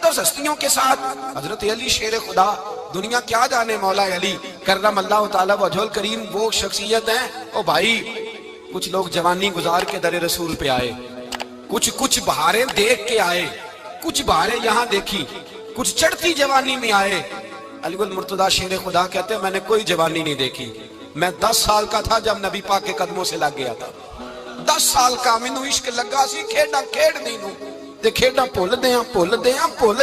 مقدس ہستیوں کے ساتھ حضرت علی شیر خدا، دنیا کیا جانے مولا علی کرم اللہ تعالیٰ وجہ الکریم وہ شخصیت ہیں۔ او بھائی کچھ لوگ جوانی گزار کے در رسول پہ آئے، کچھ بہاریں دیکھ کے آئے، کچھ بہاریں یہاں دیکھی، کچھ چڑھتی جوانی میں آئے۔ علی المرتضیٰ شیر خدا کہتے ہیں میں نے کوئی جوانی نہیں دیکھی، میں 10 سال کا تھا جب نبی پاک کے قدموں سے لگ گیا تھا، 10 سال کا مینوں عشق لگا سی، کھیڈا کھیڈ نہیں نو تے کھیڈا بھول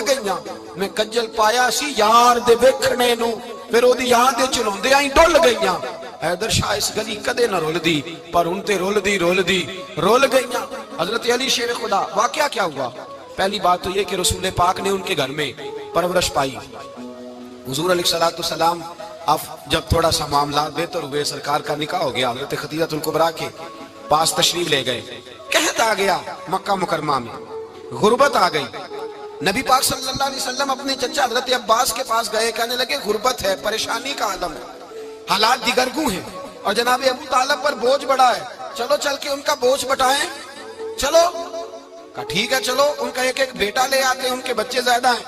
گئیاں، میں کجل پایا سی یار دے ویکھنے نو، پھر او دی یاد دے چلوندیاں ہی ڈل گئیاں۔ حیدر شاہ اس گلی کدے نہ رول دی، پر ان تے رول گئیاں۔ حضرت علی شیر خدا، واقعہ کیا ہوا؟ پہلی بات تو یہ کہ رسول پاک نے ان کے گھر میں پرورش پائی۔ حضور علیہ السلام اب جب تھوڑا سا معاملات بہتر ہوئے، سرکار کا نکاح ہو گیا، حضرت خدیجہ الکبریٰ کے پاس تشریف لے گئے، قحط آ گیا مکہ مکرمہ میں، غربت آ گئی۔ نبی پاک صلی اللہ علیہ وسلم اپنے چچا حضرت عباس کے پاس گئے، کہنے لگے غربت ہے، پریشانی کا عالم ہے، حالات دیگرگوں ہیں، اور جناب ابو طالب پر بوجھ بڑا ہے، چلو چل کے ان کا بوجھ بٹائیں۔ چلو کہا ٹھیک ہے، چلو ان کا ایک بیٹا لے آتے ہیں، ان کے بچے زیادہ ہیں،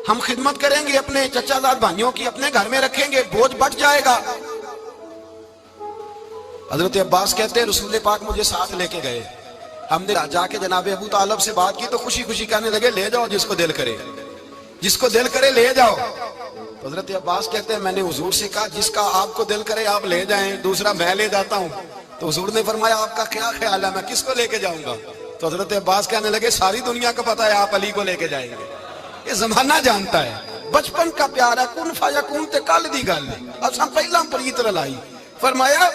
ہم خدمت کریں گے اپنے چچا زاد بھائیوں کی، اپنے گھر میں رکھیں گے، بوجھ بٹ جائے گا۔ حضرت عباس کہتے ہیں رسول پاک مجھے ساتھ لے کے گئے، ہم نے جا کے جناب ابو طالب سے بات کی تو خوشی خوشی کہنے لگے لے جاؤ جس کو دل کرے لے جاؤ۔ تو حضرت عباس کہتے ہیں میں نے حضور سے کہا جس کا آپ کو دل کرے آپ لے جائیں، دوسرا میں لے جاتا ہوں۔ تو حضور نے فرمایا آپ کا کیا خیال ہے، میں کس کو لے کے جاؤں گا؟ تو حضرت عباس کہنے لگے ساری دنیا کو پتا ہے آپ علی کو لے کے جائیں گے، یہ زمانہ جانتا ہے، بچپن کا پیار ہے، کن فیکون تے کل دی گل اساں پہلا پریت رلائی۔ فرمایا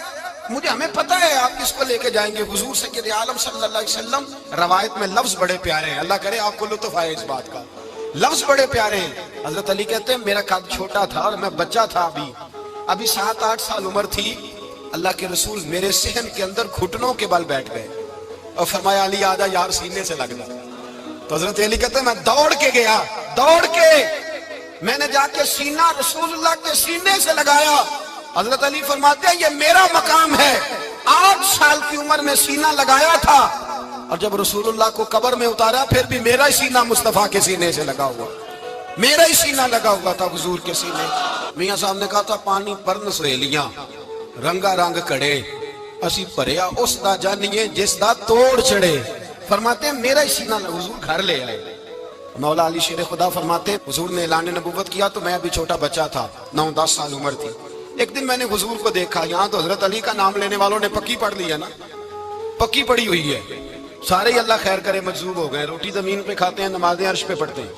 مجھے ہمیں پتہ ہے آپ کس کو لے کے جائیں گے، حضور سید عالم صلی اللہ علیہ وسلم۔ روایت میں لفظ بڑے پیارے ہیں، اللہ کرے آپ کو لطف آئے اس بات کا، لفظ بڑے پیارے ہیں۔ حضرت علی کہتے ہیں میرا قد چھوٹا تھا اور میں بچہ تھا، ابھی 7-8 سال عمر تھی، اللہ کے رسول میرے صحن کے اندر گھٹنوں کے بل بیٹھ گئے اور فرمایا علی آجا یار سینے سے لگ جا۔ تو حضرت علی کہتے ہیں میں دوڑ کے گیا، میں نے جا کے سینہ رسول اللہ کے سینے سے لگایا۔ حضرت علی فرماتے ہیں یہ میرا مقام ہے، 8 سال کی عمر میں سینہ لگایا تھا، اور جب رسول اللہ کو قبر میں اتارا پھر بھی میرا ہی سینہ مصطفیٰ کے سینے سے لگا ہوا، میرا ہی سینہ لگا ہوا تھا حضور کے سینے۔ میاں صاحب نے کہا تھا پانی پرن سہیلیاں رنگا رنگ کڑے، اسی پریا اس دا جانیے جس دا توڑ چڑے۔ فرماتے ہیں میرا ہی سینہ حضور گھر لے آئے۔ مولا علی شیر خدا فرماتے حضور نے اعلان نبوت کیا تو میں ابھی چھوٹا بچہ تھا، 9-10 سال عمر تھی۔ ایک دن میں نے حضور کو دیکھا، یہاں تو حضرت علی کا نام لینے والوں نے پکی پڑھ لی ہے نا، پکی پڑھی ہوئی ہے، سارے ہی اللہ خیر کرے مجذوب ہو گئے، روٹی زمین پہ کھاتے ہیں، نمازیں عرش پہ پڑھتے ہیں،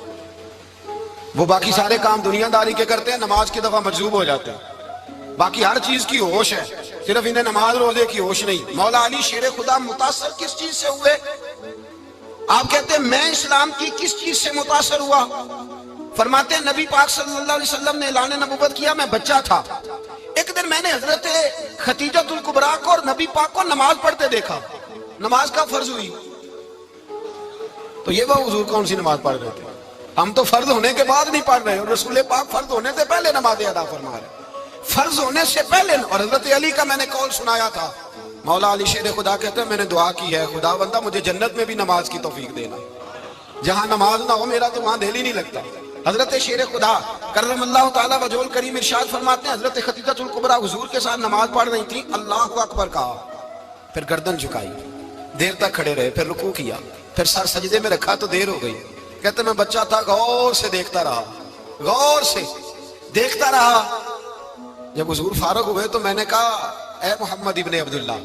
وہ باقی سارے کام دنیا داری کے کرتے ہیں، نماز کی دفعہ مجذوب ہو جاتے ہیں، باقی ہر چیز کی ہوش ہے، صرف انہیں نماز روزے کی ہوش نہیں۔ مولا علی شیر خدا متاثر کس چیز سے ہوئے؟ آپ کہتے ہیں میں اسلام کی کس چیز سے متاثر ہوا؟ فرماتے ہیں نبی پاک صلی اللہ علیہ وسلم نے اعلان نبوت کیا، میں بچہ تھا، ایک دن میں نے حضرت خدیجہ الکبریٰ کو اور نبی پاک کو نماز پڑھتے دیکھا، نماز کا فرض ہوئی تو یہ وہ حضور کون سی نماز پڑھ رہے تھے؟ ہم تو فرض ہونے کے بعد نہیں پڑھ رہے، اور رسول پاک فرض ہونے سے پہلے نماز ادا فرما رہے، فرض ہونے سے پہلے۔ اور حضرت علی کا میں نے قول سنایا تھا، مولا علی شیر خدا کہتے ہیں میں نے دعا کی ہے خدا بندہ مجھے جنت میں بھی نماز کی توفیق دینا، جہاں نماز نہ ہو میرا تو وہاں دل ہی نہیں لگتا۔ حضرت شیر خدا کرم اللہ تعالیٰ وجہ الکریم ارشاد فرماتے ہیں حضرت خدیجہ الکبریٰ حضور کے ساتھ نماز پڑھ رہی تھی، اللہ اکبر کہا، پھر گردن جھکائی، دیر تک کھڑے رہے، پھر رکوع کیا، پھر سر سجدے میں رکھا تو دیر ہو گئی۔ کہتے میں بچہ تھا، غور سے دیکھتا رہا، غور سے دیکھتا رہا۔ جب حضور فارغ ہوئے تو میں نے کہا اے محمد ابن عبداللہ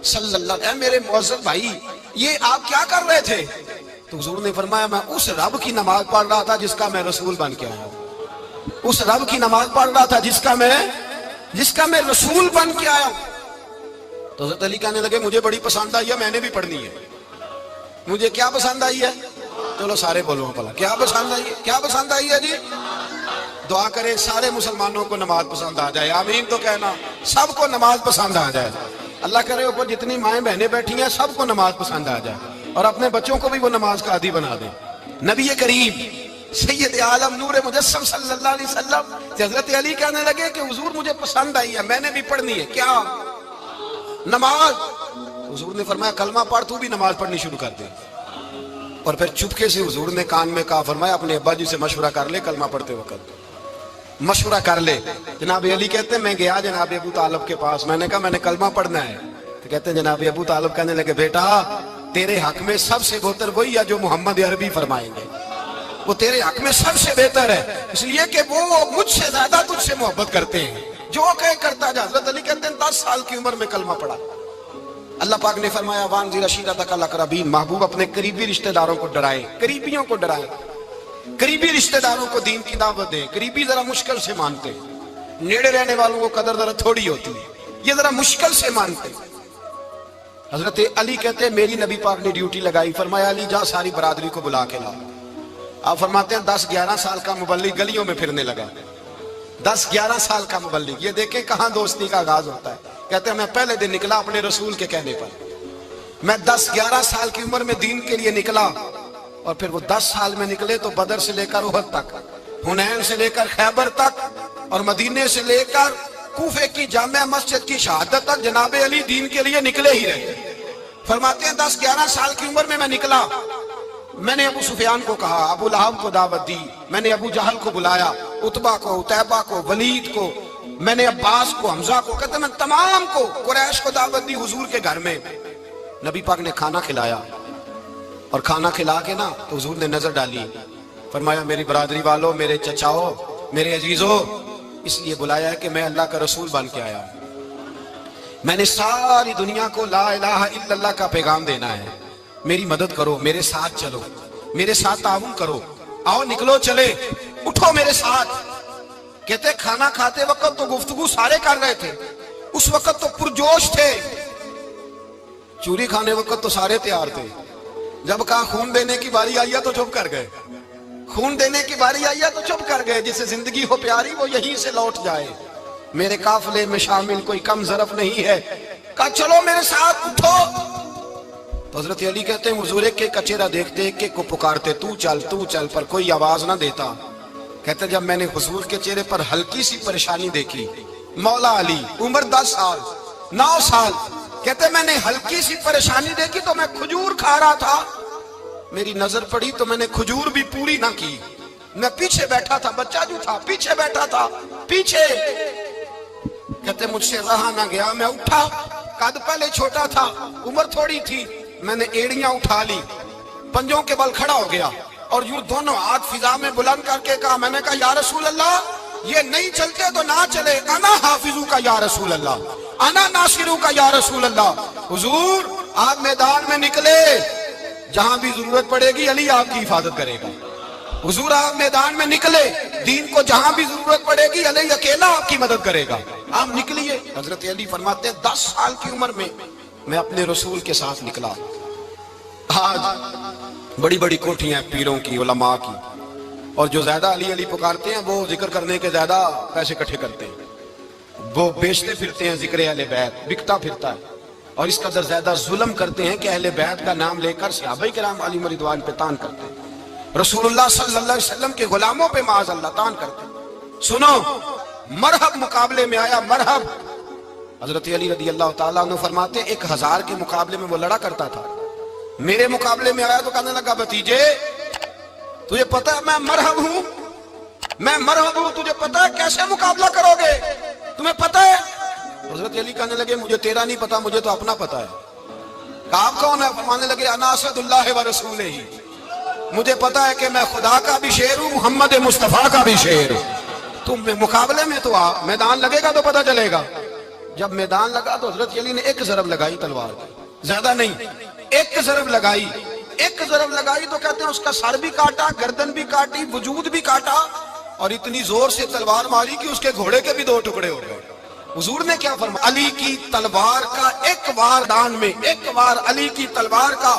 صلی اللہ علیہ، اے میرے معزز بھائی یہ آپ کیا کر رہے تھے؟ تو حضور نے فرمایا میں اس رب کی نماز پڑھ رہا تھا جس کا میں رسول بن کے آیا ہوں، اس رب کی نماز پڑھ رہا تھا جس کا میں رسول بن کے آیا ہوں۔ تو حضرت علی کہنے لگے مجھے بڑی پسند آئی ہے، میں نے بھی پڑھنی ہے۔ مجھے کیا پسند آئی ہے؟ چلو سارے بولو پلا کیا پسند آئی ہے؟ کیا پسند آئی ہے جی؟ دعا کرے سارے مسلمانوں کو نماز پسند آ جائے، آمین تو کہنا، سب کو نماز پسند آ جائے۔ اللہ کرے اوپر جتنی مائیں بہنیں بیٹھی ہیں سب کو نماز پسند آ جائے، اور اپنے بچوں کو بھی وہ نماز کا عادی بنا دیں۔ نبی کریم سید عالم نور مجسم صلی اللہ علیہ وسلم حضرت علی کہنے لگے کہ حضور مجھے پسند آئی ہے، میں نے بھی پڑھنی ہے۔ کیا؟ نماز۔ حضور نے فرمایا کلمہ پڑھ، تو بھی نماز پڑھنی شروع کر دے۔ اور پھر چپکے سے حضور نے کان میں کہا، فرمایا اپنے ابا جی سے مشورہ کر لے کلمہ پڑھتے وقت، مشورہ کر لے۔ جناب علی کہتے ہیں میں گیا جناب ابو طالب کے پاس، میں نے کہا میں نے کلمہ پڑھنا ہے، تو کہتے ہیں جناب ابو طالب کہنے لگے بیٹا تیرے حق میں سب سے بہتر وہی ہے جو محمد عربی فرمائیں گے، وہ تیرے حق میں سب سے بہتر ہے، اس لیے کہ وہ مجھ سے زیادہ تجھ سے محبت کرتے ہیں، جو کہے کرتا جا۔ حضرت علی کہتے ہیں 10 سال کی عمر میں کلمہ پڑھا۔ اللہ پاک نے فرمایا وانذر عشیرتک الاقربین، محبوب اپنے قریبی رشتہ داروں کو ڈرائیں، قریبیوں کو ڈرائیں، قریبی رشتہ داروں کو دین کی دعوت دیں۔ قریبی ذرا مشکل سے مانتے، نیڑے رہنے والوں کو قدر ذرا تھوڑی ہوتی ہے، یہ ذرا مشکل سے مانتے۔ حضرت علی کہتے ہیں میری نبی پاک نے ڈیوٹی لگائی، فرمایا علی جا ساری برادری کو بلا کے لا۔ آپ فرماتے ہیں 10-11 سال کا مبلغ گلیوں میں پھرنے لگا، 10-11 سال کا مبلغ، یہ دیکھیں کہاں دوستی کا آغاز ہوتا ہے۔ کہتے ہیں میں پہلے دن نکلا اپنے رسول کے کہنے پر، میں 10-11 سال کی عمر میں دین کے لیے نکلا، اور پھر وہ 10 سال میں نکلے تو بدر سے لے کر احد تک، حنین سے لے کر خیبر تک، اور مدینے سے لے کر کوفے کی جامع مسجد کی شہادت تک جناب علی دین کے لیے نکلے ہی رہے۔ فرماتے ہیں 10-11 سال کی عمر میں نکلا، میں نے ابو سفیان کو کہا، ابو لہب کو دعوت دی، میں نے ابو جہل کو بلایا، عتبہ کو، عتیبہ کو، ولید کو، میں نے عباس کو، حمزہ کو، کہتے ہیں میں تمام کو، قریش کو دعوت دی حضور کے گھر میں۔ نبی پاک نے کھانا کھلایا، اور کھانا کھلا کے نا تو حضور نے نظر ڈالی، فرمایا میری برادری والوں، میرے چچاؤ، میرے عزیزوں، اس لیے بلایا ہے کہ میں اللہ کا رسول بن کے آیا ہوں، میں نے ساری دنیا کو لا الہ الا اللہ کا پیغام دینا ہے، میری مدد کرو، میرے ساتھ چلو، میرے ساتھ تعاون کرو، آؤ نکلو چلے، اٹھو میرے ساتھ۔ کہتے کھانا کھاتے وقت تو گفتگو سارے کر رہے تھے، اس وقت تو پرجوش تھے، چوری کھانے وقت تو سارے تیار تھے، جب کہا خون دینے کی باری آئی ہے تو چپ کر گئے، خون دینے کی باری آئی ہے تو چپ کر گئے، جسے زندگی ہو پیاری وہ یہیں سے لوٹ جائے، میرے قافلے میں شامل کوئی کم ظرف نہیں ہے، کہا چلو میرے ساتھ اٹھو۔ تو حضرت علی کہتے ہیں حضور ایک ایک چہرہ دیکھتے، ایک ایک کو پکارتے، تو چل، پر کوئی آواز نہ دیتا۔ کہتے جب میں نے حضور کے چہرے پر ہلکی سی پریشانی دیکھی، مولا علی عمر 10 سال 9 سال، کہتے میں نے ہلکی سی پریشانی دیکھی تو میں کھجور کھا رہا تھا، میری نظر پڑی تو میں نے کھجور بھی پوری نہ کی، میں پیچھے بیٹھا تھا، بچہ جو تھا پیچھے بیٹھا تھا، پیچھے۔ کہتے مجھ سے رہا نہ گیا، میں اٹھا، قد پہلے چھوٹا تھا، عمر تھوڑی تھی، میں نے ایڑیاں اٹھا لی، پنجوں کے بل کھڑا ہو گیا، اور یوں دونوں ہاتھ فضا میں بلند کر کے کہا، میں نے کہا یا رسول اللہ یہ نہیں چلتے تو نہ چلے، انا حافظو کا یا رسول اللہ، انا ناصرو کا یا رسول اللہ۔ حضور آپ میدان میں نکلے، جہاں بھی ضرورت پڑے گی علی آپ کی حفاظت کرے گا، حضور آپ میدان میں نکلے، دین کو جہاں بھی ضرورت پڑے گی علی اکیلا آپ کی مدد کرے گا، آپ نکلیے۔ حضرت علی فرماتے ہیں 10 سال کی عمر میں اپنے رسول کے ساتھ نکلا۔ آج بڑی بڑی کوٹھیاں پیروں کی، علماء کی، اور جو زیادہ علی علی پکارتے ہیں وہ ذکر کرنے کے زیادہ پیسے اکٹھے کرتے ہیں، وہ بیچتے پھرتے ہیں ذکر اہل بیت، بکتا پھرتا ہے، اور اس قدر زیادہ ظلم کرتے ہیں کہ اہل بیت کا نام لے کر صحابہ کرام علیہم رضوان پہ تان کرتے ہیں، رسول اللہ صلی اللہ علیہ وسلم کے غلاموں پہ معاذ اللہ تان کرتے ہیں۔ سنو مرحب مقابلے میں آیا، مرحب۔ حضرت علی رضی اللہ تعالیٰ عنہ فرماتے ہیں 1000 کے مقابلے میں وہ لڑا کرتا تھا، میرے مقابلے میں آیا تو کہنے لگا بھتیجے تجھے پتا ہے میں مرحب ہوں، تجھے پتا ہے کیسے مقابلہ کرو گے، تمہیں پتا ہے؟ حضرت علی کہنے لگے مجھے تیرا نہیں پتا، مجھے تو اپنا پتا ہے۔ کہا آپ کون ہے؟ فرمانے لگے انا اسد اللہ و رسولہ، مجھے پتا ہے کہ میں خدا کا بھی شیر ہوں، محمد مصطفیٰ کا بھی شیر ہوں۔ تم مقابلے میں تو آ، میدان لگے گا تو پتا چلے گا۔ جب میدان لگا تو حضرت علی نے ایک ضرب لگائی تلوار کی، زیادہ نہیں، ایک ضرب لگائی تو کہتے ہیں اس کا سر بھی کاٹا، گردن بھی کاٹی، وجود بھی کاٹا، اور اتنی زور سے تلوار ماری کہ اس کے گھوڑے کے بھی 2 ٹکڑے ہو گئے۔ حضور نے کیا فرمایا؟ علی کی تلوار کا ایک وار دان میں، ایک وار علی کی تلوار کا،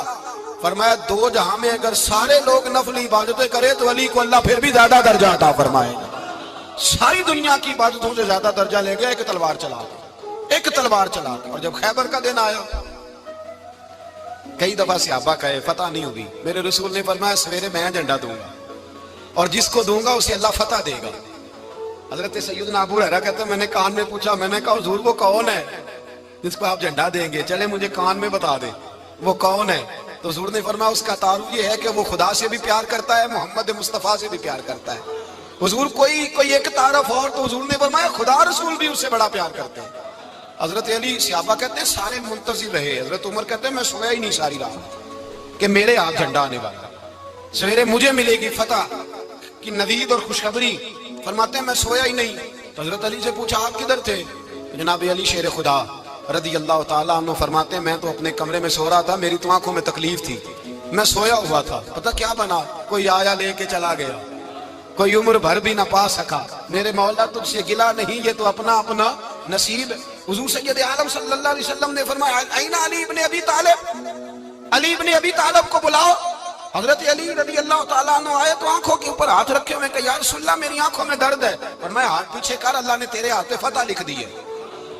فرمایا 2 جہاں میں اگر سارے لوگ نفل عبادتیں کرے تو علی کو اللہ پھر بھی زیادہ درجہ عطا فرمائے گا۔ ساری دنیا کی عبادتوں سے زیادہ درجہ لے گیا ایک تلوار چلا کے۔ اور جب خیبر کا دن آیا، کئی دفعہ صحابہ کہے فتح نہیں ہوگی، میرے رسول نے فرمایا سویرے میں جھنڈا دوں گا، اور جس کو دوں گا اسے اللہ فتح دے گا۔ حضرت سیدنا ابو ہریرہ کہتے ہیں میں نے کان میں پوچھا، میں نے کہا حضور وہ کون ہے جس کو آپ جھنڈا دیں گے؟ چلے مجھے کان میں بتا دیں وہ کون ہے۔ تو حضور نے فرمایا اس کا تعارف یہ ہے کہ وہ خدا سے بھی پیار کرتا ہے، محمد مصطفیٰ سے بھی پیار کرتا ہے۔ حضور کوئی ایک تعارف اور، تو حضور نے فرمایا خدا رسول بھی اس سے بڑا پیار کرتے ہیں۔ حضرت علی صحابہ کہتے ہیں سارے منتظر رہے، حضرت عمر کہتے ہیں میں سویا ہی نہیں ساری رات کہ میرے ہاتھ جھنڈا آنے والا، سویرے مجھے ملے گی فتح کی نوید اور خوشخبری۔ فرماتے ہیں میں سویا ہی نہیں۔ تو حضرت علی سے پوچھا آپ کدھر تھے؟ جناب علی شیر خدا رضی اللہ تعالیٰ عنہ فرماتے ہیں میں تو اپنے کمرے میں سو رہا تھا، میری تو آنکھوں میں تکلیف تھی، میں سویا ہوا تھا، پتہ کیا بنا، کوئی آیا لے کے چلا گیا، کوئی عمر بھر بھی نہ پا سکا۔ میرے مولا تجھ سے گلا نہیں، یہ تو اپنا اپنا نصیب۔ حضور سید عالم صلی اللہ علیہ وسلم نے فرمایا این علی ابن ابی طالب، علی ابن ابی طالب کو بلاؤ۔ حضرت علی رضی اللہ تعالیٰ عنہ آئے تو آنکھوں کے اوپر ہاتھ رکھے ہوئے کہ یا رسول اللہ میری آنکھوں میں درد ہے، فرمایا ہاتھ پیچھے کر، اللہ نے تیرے ہاتھ پہ فتح لکھ دی ہے،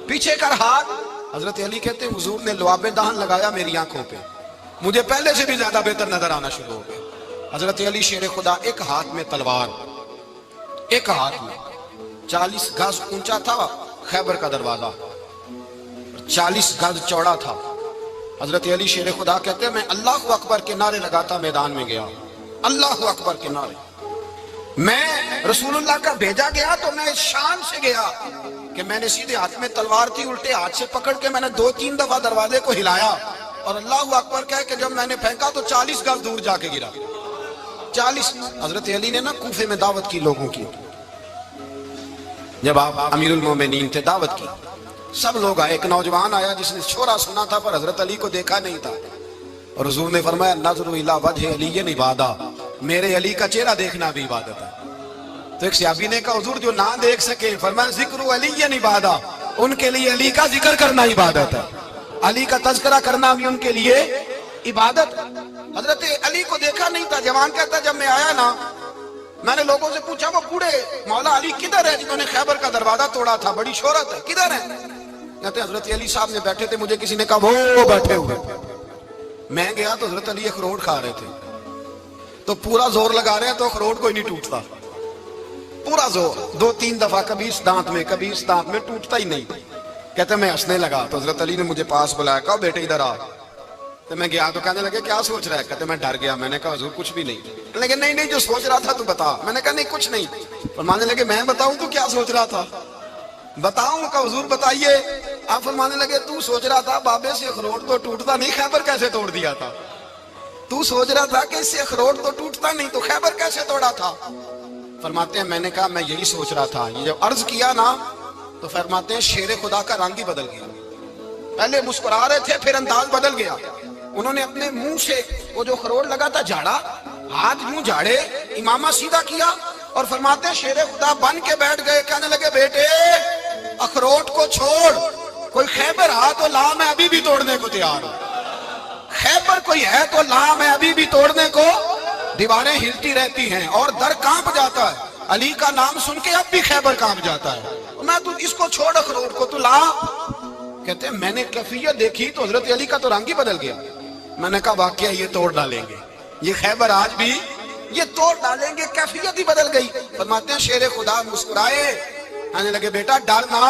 پیچھے کر ہاتھ۔ حضرت علی کہتے ہیں حضور نے لعاب دہن لگایا میری آنکھوں پہ، مجھے پہلے سے بھی زیادہ بہتر نظر آنا شروع ہو گیا۔ حضرت علی شیر خدا ایک ہاتھ میں تلوار، ایک ہاتھ میں 40 گز اونچا تھا خیبر کا دروازہ، 40 گز چوڑا تھا۔ حضرت علی شیر خدا کہتے ہیں میں اللہ اکبر کے نعرے لگاتا میدان میں گیا، اللہ اکبر کے نعرے۔ میں رسول اللہ کا بھیجا گیا تو میں شان سے گیا کہ میں نے سیدھے ہاتھ میں تلوار تھی، الٹے ہاتھ سے پکڑ کے میں نے 2-3 دفعہ دروازے کو ہلایا اور اللہ اکبر کہہ کہ جب میں نے پھینکا تو 40 گز دور جا کے گرا، 40۔ حضرت علی نے نا کوفے میں دعوت کی لوگوں کی، جب آپ امیر المومنین تھے دعوت کی، سب لوگ آئے، ایک نوجوان آیا جس نے شورا سنا تھا پر حضرت علی کو دیکھا نہیں تھا، اور حضور نے فرمایا نظر الی وجہ علی عبادہ، میرے علی کا چہرہ دیکھنا بھی عبادت ہے۔ تو ایک صحابی نے کہا حضور جو نہ دیکھ سکے، فرمایا ذکر علی عبادہ، ان کے لیے علی کا ذکر کرنا عبادت ہے، علی کا تذکرہ کرنا بھی ان کے لیے عبادت۔ حضرت علی کو دیکھا نہیں تھا، جوان کہتا جب میں آیا نا میں نے لوگوں سے پوچھا وہ بوڑھے مولا علی کدھر ہے جنہوں نے خیبر کا دروازہ توڑا تھا، بڑی شہرت ہے، کدھر ہے؟ کہتے حضرت علی صاحب نے بیٹھے تھے، مجھے کسی نے کہا وہ بیٹھے ہوئے۔ میں گیا تو حضرت علی اخروٹ کھا رہے تھے، تو پورا زور لگا رہے ہیں تو اخروٹ کوئی نہیں ٹوٹتا، پورا زور 2-3 دفعہ، کبھی اس دانت میں کبھی اس دانت میں، ٹوٹتا ہی نہیں۔ کہتے میں ہنسنے لگا تو حضرت علی نے مجھے پاس بلایا، کہا بیٹے ادھر آ۔ تو میں گیا تو کہنے لگے کیا سوچ رہا ہے؟ کہتے میں ڈر گیا، میں نے کہا حضور کچھ بھی نہیں۔ لیکن نہیں جو سوچ رہا تھا تو بتا۔ میں نے کہا نہیں کچھ نہیں۔ فرمانے لگے میں بتاؤں تو کیا سوچ رہا تھا؟ بتاؤں کا حضور بتائیے۔ آپ فرمانے لگے تو سوچ رہا تھا بابے سے اخروٹ تو ٹوٹتا نہیں، خیبر کیسے توڑ دیا تھا؟ تو سوچ رہا تھا کہ اس سے اخروٹ تو ٹوٹتا نہیں تو خیبر کیسے توڑا تھا؟ فرماتے ہیں میں نے کہا میں یہی سوچ رہا تھا۔ یہ جب عرض کیا نا تو فرماتے ہیں شیر خدا کا رنگ ہی بدل گیا، پہلے مسکرا رہے تھے پھر انداز بدل گیا۔ انہوں نے اپنے منہ سے وہ جو خروٹ لگا تھا جھاڑا، ہاتھ یوں جھاڑے، امامہ سیدھا کیا اور فرماتے ہیں شیر خدا بن کے بیٹھ گئے، کہنے لگے بیٹے اخروٹ کو چھوڑ، کوئی خیبر ہا تو لا، میں ابھی بھی توڑنے کو تیار ہوں، خیبر کوئی ہے تو لا، میں ابھی بھی توڑنے کو۔ دیواریں ہلتی رہتی ہیں اور در کانپ جاتا ہے، علی کا نام سن کے اب بھی خیبر کانپ جاتا ہے، میں تو اس کو چھوڑ اخروٹ کو تو لا۔ کہتے ہیں میں نے کیفیت دیکھی تو حضرت علی کا تو رنگ ہی بدل گیا۔ میں نے کہا واقعہ یہ توڑ ڈالیں گے، یہ خیبر آج بھی یہ توڑ ڈالیں گے، کیفیت ہی بدل گئی۔ فرماتے ہیں شیر خدا مسکرائے، کہنے لگے بیٹا ڈرنا،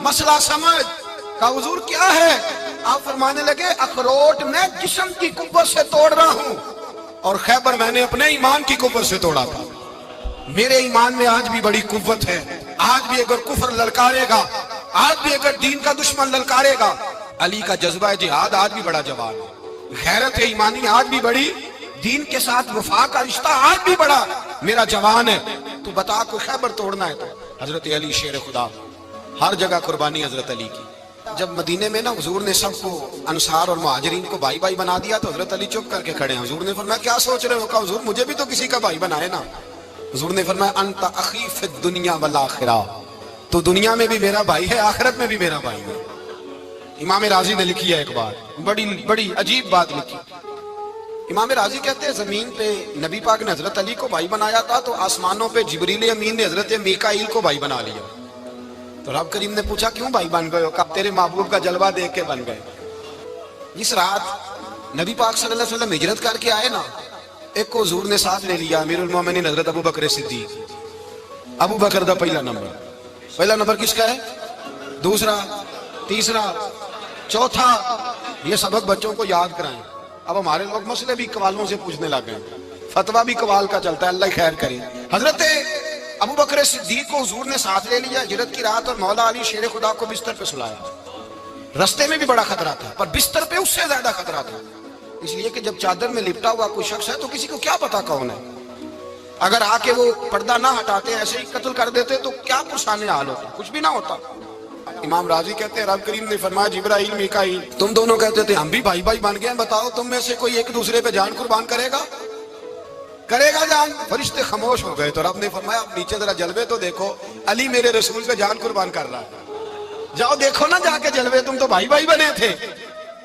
مسئلہ سمجھ۔ کہا حضور کیا ہے؟ آپ فرمانے لگے اخروٹ میں جسم کی قوت سے توڑ رہا ہوں اور خیبر میں نے اپنے ایمان کی قوت سے توڑا تھا، میرے ایمان میں آج بھی بڑی قوت ہے، آج بھی اگر کفر للکارے گا، آج بھی اگر دین کا دشمن للکارے گا، علی کا جذبہ جہاد آج بھی بڑا جوان ہے، غیرت ایمانی آج بھی بڑی، دین کے ساتھ وفا کا رشتہ آج بھی بڑا میرا جوان ہے، تو بتا کوئی خیبر توڑنا ہے تو۔ حضرت علی شیر خدا، ہر جگہ قربانی حضرت علی کی۔ جب مدینے میں نا حضور نے سب کو انصار اور مہاجرین کو بھائی بھائی بنا دیا تو حضرت علی چپ کر کے کھڑے ہیں۔ حضور نے فرمایا کیا سوچ رہے ہو؟ کہا حضور مجھے بھی تو کسی کا بھائی بنائے نا۔ حضور نے فرمایا انت اخی فی الدنیا والآخرہ، تو دنیا میں بھی میرا بھائی ہے، آخرت میں بھی میرا بھائی ہے۔ امام راضی نے لکھی ہے ایک بات، بڑی عجیب بات لکھی۔ امام راضی کہتے ہیں زمین پہ نبی پاک نے حضرت علی کو بھائی بنایا تھا تو آسمانوں پہ جبریل امین نے حضرت میکائیل کو بھائی بنا لیا۔ تو رب کریم نے پوچھا کیوں بھائی بن گئے ہو؟ کہا تیرے محبوب کا جلوہ دیکھ کے بن گئے۔ جس رات نبی پاک صلی اللہ علیہ وسلم ہجرت کر کے آئے نا، ایک کو حضور نے ساتھ لے لیا، امیر المومنین حضرت ابو بکر صدیق۔ ابو بکر دا پہلا نمبر کس کا ہے؟ دوسرا، تیسرا، چوتھا، یہ سبق بچوں کو یاد کرائیں۔ اب ہمارے لوگ مسئلے بھی قوالوں سے پوچھنے لگ گئے، فتویٰ بھی قوال کا چلتا ہے، اللہ خیر کرے۔ حضرت ابو بکر صدیق کو حضور نے ساتھ لے لیا ہجرت کی رات، اور مولا علی شیر خدا کو بستر پہ سلایا۔ رستے میں بھی بڑا خطرہ تھا، پر بستر پہ اس سے زیادہ خطرہ تھا، اس لیے کہ جب چادر میں لپٹا ہوا کوئی شخص ہے تو کسی کو کیا پتا کون ہے، اگر آ کے وہ پردہ نہ ہٹاتے ایسے ہی قتل کر دیتے تو کیا پرسان حال ہوتا، کچھ بھی نہ ہوتا۔ امام راضی کہتے ہیں رب کریم نے فرمایا جبرائیل میکائیل تم دونوں کہتے تھے ہم بھی بھائی بھائی بن گئے ہیں، بتاؤ تم میں سے کوئی ایک دوسرے پہ جان قربان کرے گا جان؟ فرشتے خاموش ہو گئے تو رب نے فرمایا اب نیچے ذرا جلوے تو دیکھو، علی میرے رسول پہ جان قربان کر رہا ہے، جاؤ دیکھو نا جا کے جلوے، تم تو بھائی بھائی بنے تھے۔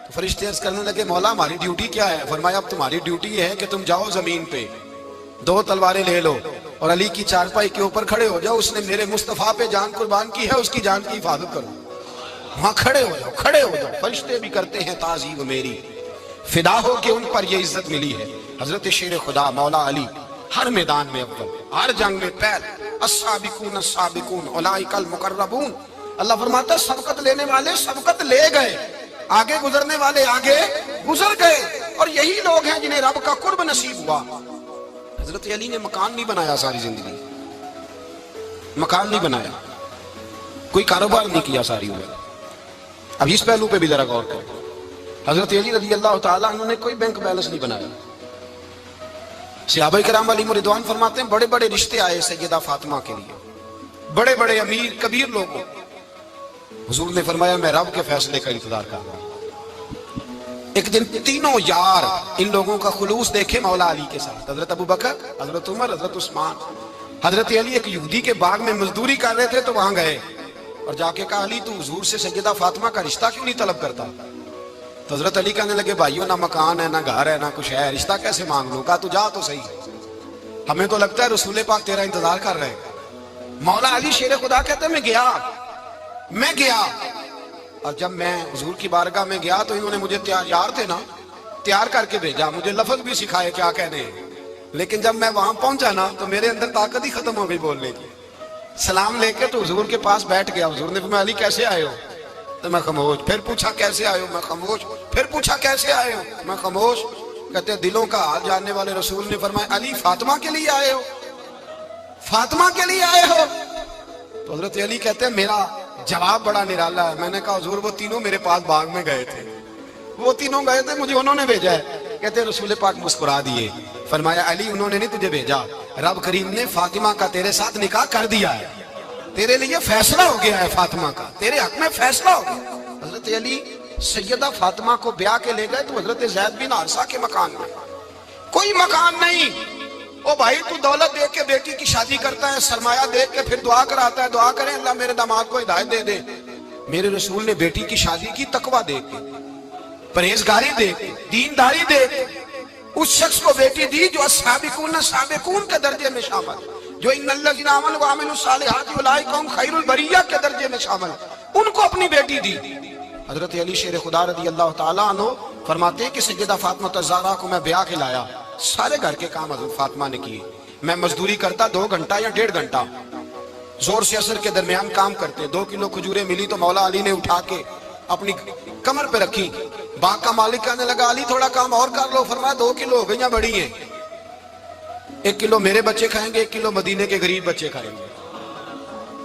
تو فرشتے عرض کرنے لگے مولا ہماری ڈیوٹی کیا ہے؟ فرمایا اب تمہاری ڈیوٹی یہ ہے کہ تم جاؤ زمین پہ 2 تلواریں لے لو اور علی کی چارپائی کے اوپر کھڑے ہو جاؤ، اس نے میرے مصطفیٰ پہ جان قربان کی ہے، اس کی جان کی حفاظت کرو، وہاں کھڑے ہو جاؤ۔ فرشتے بھی کرتے ہیں تعظیم میری، فدا ہو کہ ان پر یہ عزت ملی ہے۔ حضرت شیر خدا مولا علی ہر میدان میں اول، ہر جنگ میں پہل، السابقون السابقون اولئک المقربون۔ اللہ فرماتا ہے سبقت لینے والے سبقت لے گئے، آگے گزرنے والے آگے گزر گئے، اور یہی لوگ ہیں جنہیں رب کا قرب نصیب ہوا۔ حضرت علی نے مکان نہیں بنایا، ساری زندگی مکان نہیں بنایا، کوئی کاروبار نہیں کیا ساری عمر۔ اب اس پہلو پہ بھی ذرا غور کریں، حضرت علی رضی اللہ تعالیٰ انہوں نے کوئی بینک بیلنس نہیں بنایا۔ صحابہ کرام علیہم رضوان فرماتے ہیں بڑے بڑے رشتے آئے سیدہ فاطمہ کے لیے، بڑے بڑے امیر کبیر لوگوں، حضور نے فرمایا میں رب کے فیصلے کا انتظار کر رہا ہوں۔ ایک دن تینوں یار ان لوگوں کا خلوص دیکھے مولا علی کے ساتھ، حضرت ابو بکر، حضرت عمر، حضرت عثمان۔ حضرت علی ایک یہودی کے باغ میں مزدوری کر رہے تھے تو وہاں گئے اور جا کے کہا علی تو حضور سے سیدہ فاطمہ کا رشتہ کیوں نہیں طلب کرتا؟ تو حضرت علی کہنے لگے بھائیو نہ مکان ہے نہ گھر ہے نہ کچھ ہے، رشتہ کیسے مانگ لوں؟ کہا تو جا تو صحیح، ہمیں تو لگتا ہے رسول پاک تیرا انتظار کر رہے ہیں۔ مولا علی شیر خدا کہتے ہیں میں گیا اور جب میں حضور کی بارگاہ میں گیا تو انہوں نے مجھے یار تھے نا تیار کر کے بھیجا، مجھے لفظ بھی سکھائے کیا کہنے ہیں، لیکن جب میں وہاں پہنچا نا تو میرے اندر طاقت ہی ختم ہو گئی بولنے کی۔ سلام لے کے تو حضور کے پاس بیٹھ گیا، حضور نے فرمایا علی کیسے آئے ہو؟ تو میں خاموش، پھر پوچھا کیسے آئے ہو؟ میں خاموش، پھر پوچھا کیسے آئے ہو؟ میں خاموش۔ کہتے ہیں دلوں کا حال جاننے والے رسول نے فرمایا علی فاطمہ کے لیے آئے ہو؟ فاطمہ کے لیے آئے ہو؟ تو حضرت علی کہتے ہیں میرا جواب بڑا نرالا ہے، میں نے کہا حضور وہ تینوں میرے پاس باغ میں گئے تھے، وہ تینوں گئے تھے، مجھے انہوں نے بھیجا ہے۔ کہتے ہیں رسول پاک مسکرا دیے، فرمایا علی انہوں نے نہیں تجھے بھیجا، رب کریم نے فاطمہ کا تیرے ساتھ نکاح کر دیا ہے، تیرے لیے فیصلہ ہو گیا ہے، فاطمہ کا تیرے حق میں فیصلہ ہو گیا۔ حضرت علی سیدہ فاطمہ کو بیاہ کے لے گئے تو حضرت زید بن حارثہ کے مکان میں، کوئی مکان نہیں۔ او بھائی تو دولت دیکھ کے بیٹی کی شادی کرتا ہے، سرمایہ دیکھ کے پھر دعا کراتا ہے، دعا کریں اللہ میرے داماد کو ہدایت دے دے۔ میرے رسول نے بیٹی کی شادی کی تقوی دیکھ کے، پرہیزگاری دیکھ کے، دینداری دیکھ کے، اس شخص کو بیٹی دی جو السابقون السابقون کے درجے میں شامل، جو ان الذین آمنوا وعملوا الصالحات اولئک هم خیر البریہ کے درجے میں شامل، ان کو اپنی بیٹی دی۔ حضرت علی شیر خدا رضی اللہ تعالیٰ عنہ فرماتے ہیں کہ سیدہ فاطمہ الزہرا کو میں بیاہ کے لایا، سارے گھر کے کام حضرت فاطمہ نے کیے، میں مزدوری کرتا 2 گھنٹہ یا 1.5 گھنٹہ، زور سے عصر کے درمیان کام کرتے، 2 کلو کھجوریں ملی تو مولا علی نے اٹھا کے اپنی کمر پہ رکھی، باغ کا مالک کہنے لگا علی تھوڑا کام اور کر لو، فرمایا 2 کلو ہو گئیں بڑی ہیں، 1 کلو میرے بچے کھائیں گے، 1 کلو مدینے کے غریب بچے کھائیں گے۔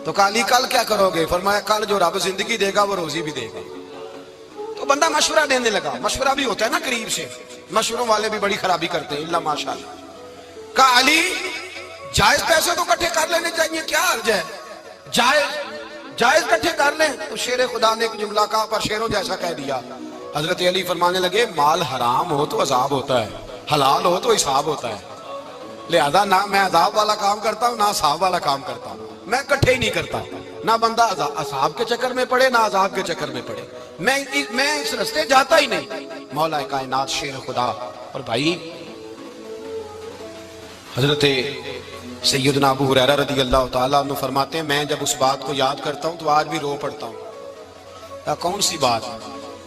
تو کہا علی کل کیا کرو گے؟ فرمایا کل جو رب زندگی دے گا وہ روزی بھی دے گا۔ تو بندہ مشورہ دینے لگا، مشورہ بھی ہوتا ہے نا قریب سے، مشوروں والے بھی بڑی خرابی کرتے ہیں اللہ ماشاءاللہ۔ کہا علی جائز پیسے تو کٹھے کر لینے چاہیے، کیا عرض ہے، جائز کٹھے کر لیں۔ تو شیر خدا نے ایک جملہ کہا پر شیروں جیسا کہہ دیا۔ حضرت علی فرمانے لگے مال حرام ہو تو عذاب ہوتا ہے، حلال ہو تو حساب ہوتا ہے، لہذا نہ میں عذاب والا کام کرتا ہوں نہ حساب والا کام کرتا ہوں، میں کٹھے ہی نہیں کرتا، نہ بندہ عذاب کے چکر میں پڑے نہ عذاب کے چکر میں پڑے، میں اس رستے جاتا ہی نہیں۔ مولا کائنات شیر خدا۔ اور بھائی حضرت سیدنا ابو ہریرہ رضی اللہ تعالیٰ عنہ فرماتے ہیں میں جب اس بات کو یاد کرتا ہوں تو آج بھی رو پڑتا ہوں۔ کون سی بات؟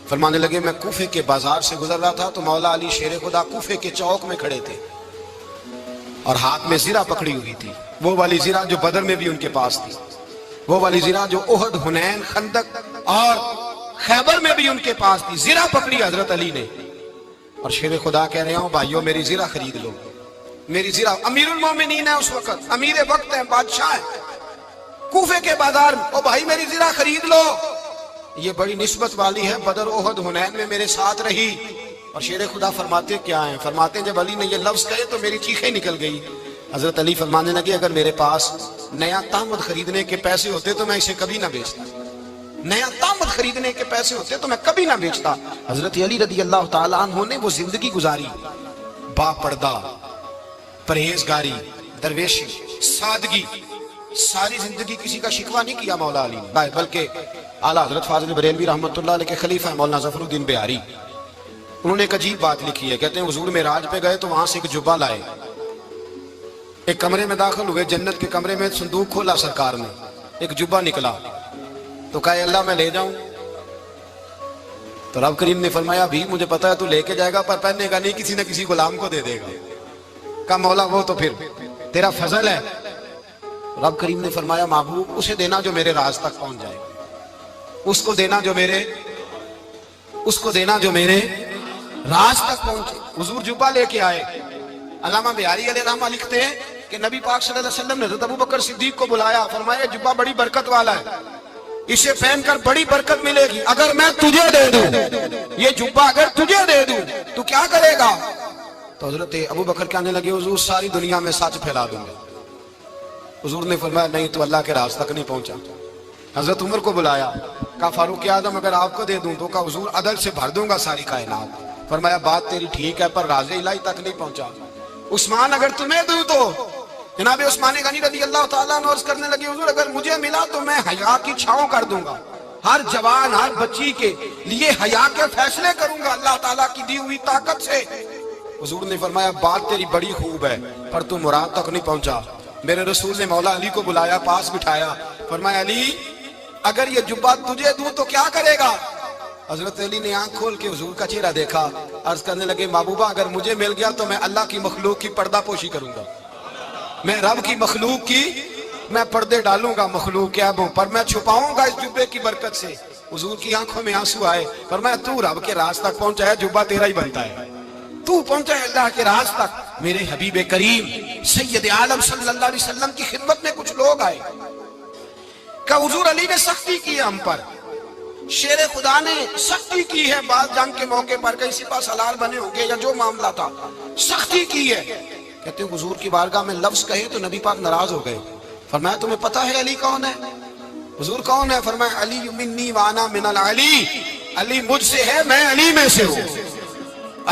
فرمانے لگے میں کوفے کے بازار سے گزر رہا تھا تو مولا علی شیر خدا کوفے کے چوک میں کھڑے تھے اور ہاتھ میں زرہ پکڑی ہوئی تھی، وہ والی زرہ جو بدر میں بھی ان کے پاس تھی، وہ والی زرہ جو احد، حنین، خندق اور خیبر میں بھی ان کے پاس تھی، زرہ پکڑی حضرت علی نے۔ اور شیر خدا کہہ رہے ہوں بھائیو میری زرہ خرید لو، میری زرہ، امیر المومنین ہے اس وقت، امیر وقت ہے، بادشاہ ہے کوفے کے بازار میں، او بھائی میری زرہ خرید لو، یہ بڑی نسبت والی ہے، بدر احد حنین میں میرے ساتھ رہی۔ اور شیر خدا فرماتے کیا ہیں؟ فرماتے ہیں جب علی نے یہ لفظ کہے تو میری چیخیں نکل گئی۔ حضرت علی فرمانے لگے اگر میرے پاس نیا تامد خریدنے کے پیسے ہوتے تو میں اسے کبھی نہ بیچتا، نیا تامد خریدنے کے پیسے ہوتے تو میں کبھی نہ بیچتا۔ حضرت علی رضی اللہ تعالیٰ عنہ نے وہ زندگی گزاری، با پردہ، پرہیزگاری، درویشی، سادگی، ساری زندگی کسی کا شکوہ نہیں کیا مولا علی نے، بلکہ اعلیٰ حضرت فاضل بریلوی رحمۃ اللہ علیہ کے خلیفہ مولانا ظفر الدین بہاری، انہوں نے ایک عجیب بات لکھی ہے، کہتے ہیں حضور معراج پہ گئے تو وہاں سے ایک جبہ لائے، ایک کمرے میں داخل ہوئے، جنت کے کمرے میں صندوق کھولا سرکار نے، ایک جبہ نکلا تو کہا اے اللہ میں لے جاؤں؟ تو رب کریم نے فرمایا بھی مجھے پتا ہے تو لے کے جائے گا پر پہننے کا نہیں، کسی نہ کسی غلام کو دے دے گا۔ کہا مولا وہ تو پھر تیرا فضل ہے۔ رب کریم نے فرمایا محبوب اسے دینا جو میرے راز تک پہنچ جائے، اس کو دینا جو میرے راز تک پہنچے۔ حضور جبہ لے کے آئے۔ علامہ بہاری علیہ رحمہ لکھتے ہیں کہ نبی پاک صلی اللہ علیہ وسلم نے حضرت ابوبکر صدیق کو بلایا، فرمایا جبہ بڑی برکت والا ہے، اسے پہن کر بڑی برکت ملے گی، اگر میں تجھے دے دوں، یہ جبہ اگر تجھے دے دوں تو کیا کرے گا؟ تو حضرت ابوبکر کہنے لگے حضور ساری دنیا میں سچ پھیلا دوں گا۔ حضور نے فرمایا نہیں تو اللہ کے راز تک نہیں پہنچا۔ حضرت عمر کو بلایا، کہا فاروق اعظم اگر آپ کو دے دوں تو کہا حضور عدل سے بھر دوں گا ساری کائنات۔ فرمایا بات تیری ٹھیک ہے پر راز الہی تک نہیں پہنچا۔ عثمان اگر تمہیں دوں تو جناب عثمان غنی رضی اللہ تعالیٰ عنہ عرض کرنے لگے حضور اگر مجھے ملا تو میں حیا کی چھاؤں کر دوں گا، ہر جوان ہر بچی کے لیے حیا کے فیصلے کروں گا اللہ تعالیٰ کی دی ہوئی طاقت سے۔ حضور نے فرمایا بات تیری بڑی خوب ہے پر تو مراد تک نہیں پہنچا۔ میرے رسول نے مولا علی کو بلایا، پاس بٹھایا، فرمایا علی اگر یہ جبہ تجھے دوں تو کیا کرے گا؟ حضرت علی نے آنکھ کھول کے حضور کا چہرہ دیکھا، عرض کرنے لگے محبوبہ اگر مجھے مل گیا تو میں اللہ کی مخلوق کی پردہ پوشی کروں گا، میں رب کی مخلوق کی میں پردے ڈالوں گا مخلوق کے عیبوں پر، میں چھپاؤں گا اس جبے کی برکت سے۔ حضور کی آنکھوں میں آنسو آئے، فرمایا تو رب کے راز تک پہنچا ہے، جبہ تیرا ہی بنتا ہے، تو پہنچا ہے اللہ کے راز تک۔ میرے حبیب کریم سید عالم صلی اللہ علیہ وسلم کی خدمت میں کچھ لوگ آئے کہ حضور علی نے سختی کی ہے ہم پر، شیر خدا نے سختی کی ہے، بعض جنگ کے موقع پر کئی سپاہ سالار بنے ہوں گے یا جو معاملہ تھا سختی کی ہے۔ کہتے ہیں حضور کی بارگاہ میں لفظ کہے تو نبی پاک ناراض ہو گئے۔ فرمایا تمہیں پتا ہے علی کون ہے؟ حضور کون ہے؟ فرمایا علی منی وانا من العلی، علی مجھ سے ہے میں علی میں سے ہوں،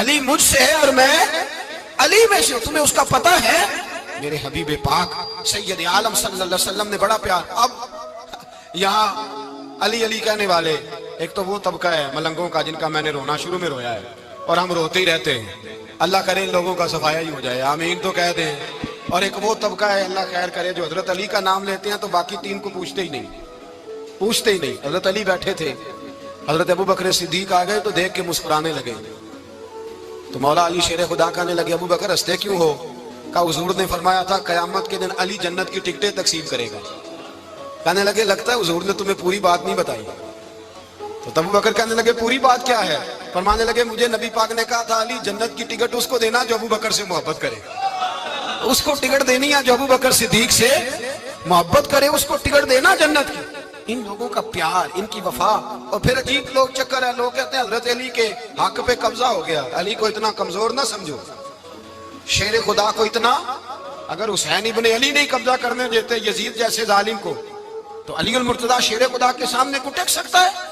علی مجھ سے ہے اور میں علی میں سے ہوں، تمہیں اس کا پتا ہے؟ میرے حبیب پاک سید عالم صلی اللہ علیہ وسلم نے بڑا پیار۔ اب یہاں علی علی کہنے والے ایک تو وہ طبقہ ہے ملنگوں کا جن کا میں نے رونا شروع میں رویا ہے اور ہم روتے ہی رہتے ہیں، اللہ کرے ان لوگوں کا صفایا ہی ہو جائے، آمین تو کہہ دیں۔ اور ایک وہ طبقہ ہے اللہ خیر کرے جو حضرت علی کا نام لیتے ہیں تو باقی تین کو پوچھتے ہی نہیں۔ حضرت علی بیٹھے تھے، حضرت ابوبکر صدیق آ گئے تو دیکھ کے مسکرانے لگے، تو مولا علی شیر خدا کہنے لگے ابوبکر ہنستے کیوں ہو؟ کہا حضور نے فرمایا تھا قیامت کے دن علی جنت کی ٹکٹیں تقسیم کرے گا۔ کہنے لگے لگتا ہے حضور نے تمہیں پوری بات نہیں بتائی۔ تو ابوبکر کہنے لگے پوری بات کیا ہے؟ فرمانے لگے مجھے نبی پاک نے کہا تھا علی جنت کی ٹکٹ اس کو دینا جو ابوبکر سے محبت کرے، اس کو ٹکٹ دینی ہے جو ابوبکر صدیق سے محبت کرے، اس کو ٹکٹ دینا جنت کی۔ ان لوگوں کا پیار، ان کی وفا۔ اور پھر عجیب لوگ چکر ہے، لوگ کہتے ہیں حضرت علی کے حق پہ قبضہ ہو گیا، علی کو اتنا کمزور نہ سمجھو، شیر خدا کو اتنا، اگر حسین ابن علی نہیں قبضہ کرنے دیتے یزید جیسے ظالم کو تو علی المرتضیٰ شیر خدا کے سامنے کو ٹک سکتا ہے؟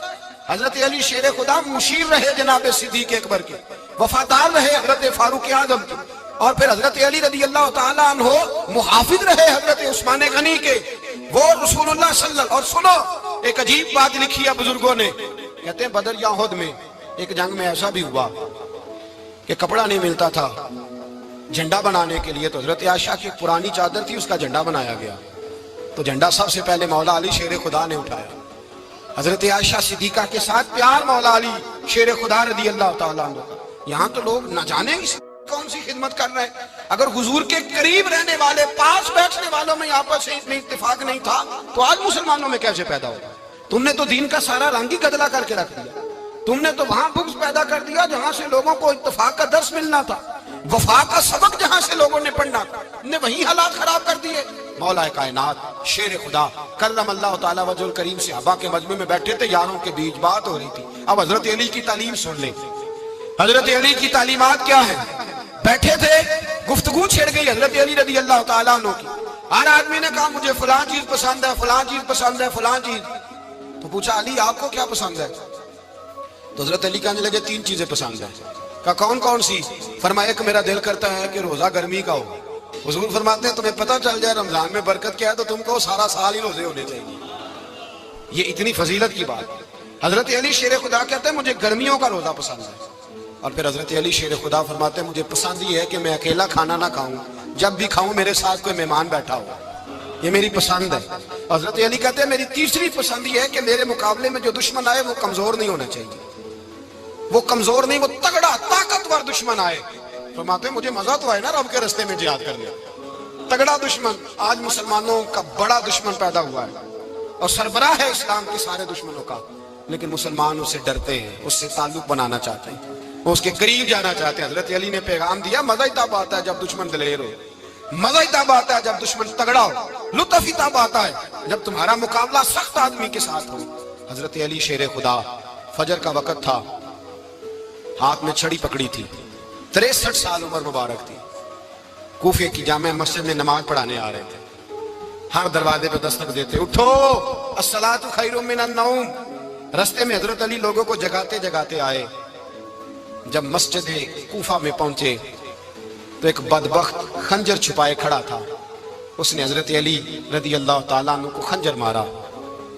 حضرت علی شیر خدا مشیر رہے جناب صدیق اکبر کے، وفادار رہے حضرت فاروق اعظم کے، اور پھر حضرت علی رضی اللہ تعالیٰ عنہ محافظ رہے حضرت عثمان غنی کے، وہ رسول اللہ صلی اللہ علیہ وسلم۔ اور سنو ایک عجیب بات لکھی ہے بزرگوں نے، کہتے ہیں بدر یا احد میں ایک جنگ میں ایسا بھی ہوا کہ کپڑا نہیں ملتا تھا جھنڈا بنانے کے لیے، تو حضرت عائشہ کی پرانی چادر تھی، اس کا جھنڈا بنایا گیا، تو جھنڈا سب سے پہلے مولا علی شیر خدا نے اٹھایا۔ حضرت عائشہ صدیقہ کے ساتھ پیار مولا علی شیر خدا رضی اللہ تعالیٰ عنہ۔ یہاں تو لوگ نہ جانے کون سی خدمت کر رہے ہیں۔ اگر حضور کے قریب رہنے والے پاس بیٹھنے والوں میں آپس میں اتفاق نہیں تھا تو آج مسلمانوں میں کیسے پیدا ہوگا؟ تم نے تو دین کا سارا رنگ ہی گدلا کر کے رکھ دیا، تم نے تو وہاں بغض پیدا کر دیا جہاں سے لوگوں کو اتفاق کا درس ملنا تھا، وفا کا سبق جہاں سے لوگوں نے پڑھنا تھا، نے وہی حالات خراب کر دیے۔ مولا کائنات شیر خدا کرم اللہ تعالیٰ وجہ الکریم صحابہ کے مجمع میں بیٹھے تھے، یاروں کے بیچ بات ہو رہی تھی۔ اب حضرت علی کی تعلیم سن لیں، حضرت علی کی تعلیمات کیا ہے۔ بیٹھے تھے، گفتگو چھڑ گئی حضرت علی رضی اللہ تعالیٰ عنہ کی۔ ہر آدمی نے کہا مجھے فلاں چیز پسند ہے، فلاں چیز پسند ہے، فلاں چیز۔ تو پوچھا علی آپ کو کیا پسند ہے؟ تو حضرت علی کہنے لگے 3 چیزیں پسند ہیں۔ کہا کون کون سی؟ فرمایا ایک میرا دل کرتا ہے کہ روزہ گرمی کا ہو۔ حضور فرماتے ہیں تمہیں پتہ چل جائے رمضان میں برکت کیا ہے تو تم کو سارا سال ہی روزے ہونے چاہیے۔ یہ اتنی فضیلت کی بات۔ حضرت علی شیر خدا کہتے ہیں مجھے گرمیوں کا روزہ پسند ہے۔ اور پھر حضرت علی شیر خدا فرماتے ہیں مجھے پسند یہ ہے کہ میں اکیلا کھانا نہ کھاؤں، جب بھی کھاؤں میرے ساتھ کوئی مہمان بیٹھا ہو، یہ میری پسند ہے۔ حضرت علی کہتے ہیں میری تیسری پسند یہ ہے کہ میرے مقابلے میں جو دشمن آئے وہ کمزور نہیں ہونا چاہیے، وہ کمزور نہیں، وہ تگڑا طاقتور دشمن آئے۔ فرماتے ہیں مجھے مزہ تو آئے نا رب کے رستے میں جہاد کرنے۔ تگڑا دشمن، آج مسلمانوں کا بڑا دشمن پیدا ہوا ہے اور سربراہ ہے اسلام کے سارے دشمنوں کا، لیکن مسلمان اس سے ڈرتے ہیں، اس سے تعلق بنانا چاہتے ہیں، وہ اس کے قریب جانا چاہتے ہیں۔ حضرت علی نے پیغام دیا مزہ ہی تب آتا ہے جب دشمن دلیر ہو، مزہ ہی تب آتا ہے جب دشمن تگڑا ہو، لطف ہی تب آتا ہے جب تمہارا مقابلہ سخت آدمی کے ساتھ ہو۔ حضرت علی شیر خدا، فجر کا وقت تھا، ہاتھ میں چھڑی پکڑی تھی، 63 سال عمر مبارک تھی، کوفے کی جامع مسجد میں نماز پڑھانے آ رہے تھے۔ ہر دروازے پہ دستک دیتے اٹھو الصلاۃ خیر من النوم۔ رستے میں حضرت علی لوگوں کو جگاتے جگاتے آئے۔ جب مسجد کوفہ میں پہنچے تو ایک بدبخت خنجر چھپائے کھڑا تھا، اس نے حضرت علی رضی اللہ تعالیٰ عنہ کو خنجر مارا۔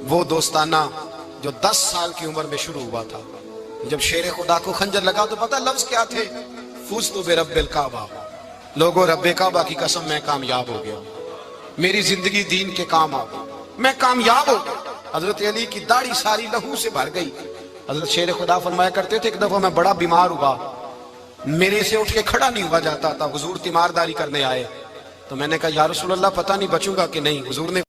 وہ دوستانہ جو 10 سال کی عمر میں شروع ہوا تھا، جب شیر خدا کو خنجر لگا تو پتہ لفظ کیا تھے؟ فزت برب الکعبہ، لوگوں رب کعبہ کی قسم میں کامیاب ہو گیا، میری زندگی دین کے کام آ گئی، میں کامیاب ہو گیا۔ حضرت علی کی داڑھی ساری لہو سے بھر گئی۔ حضرت شیر خدا فرمایا کرتے تھے ایک دفعہ میں بڑا بیمار ہوا، میرے سے اٹھ کے کھڑا نہیں ہوا جاتا تھا، حضور تیمارداری کرنے آئے تو میں نے کہا یا رسول اللہ پتہ نہیں بچوں گا کہ نہیں۔ حضور نے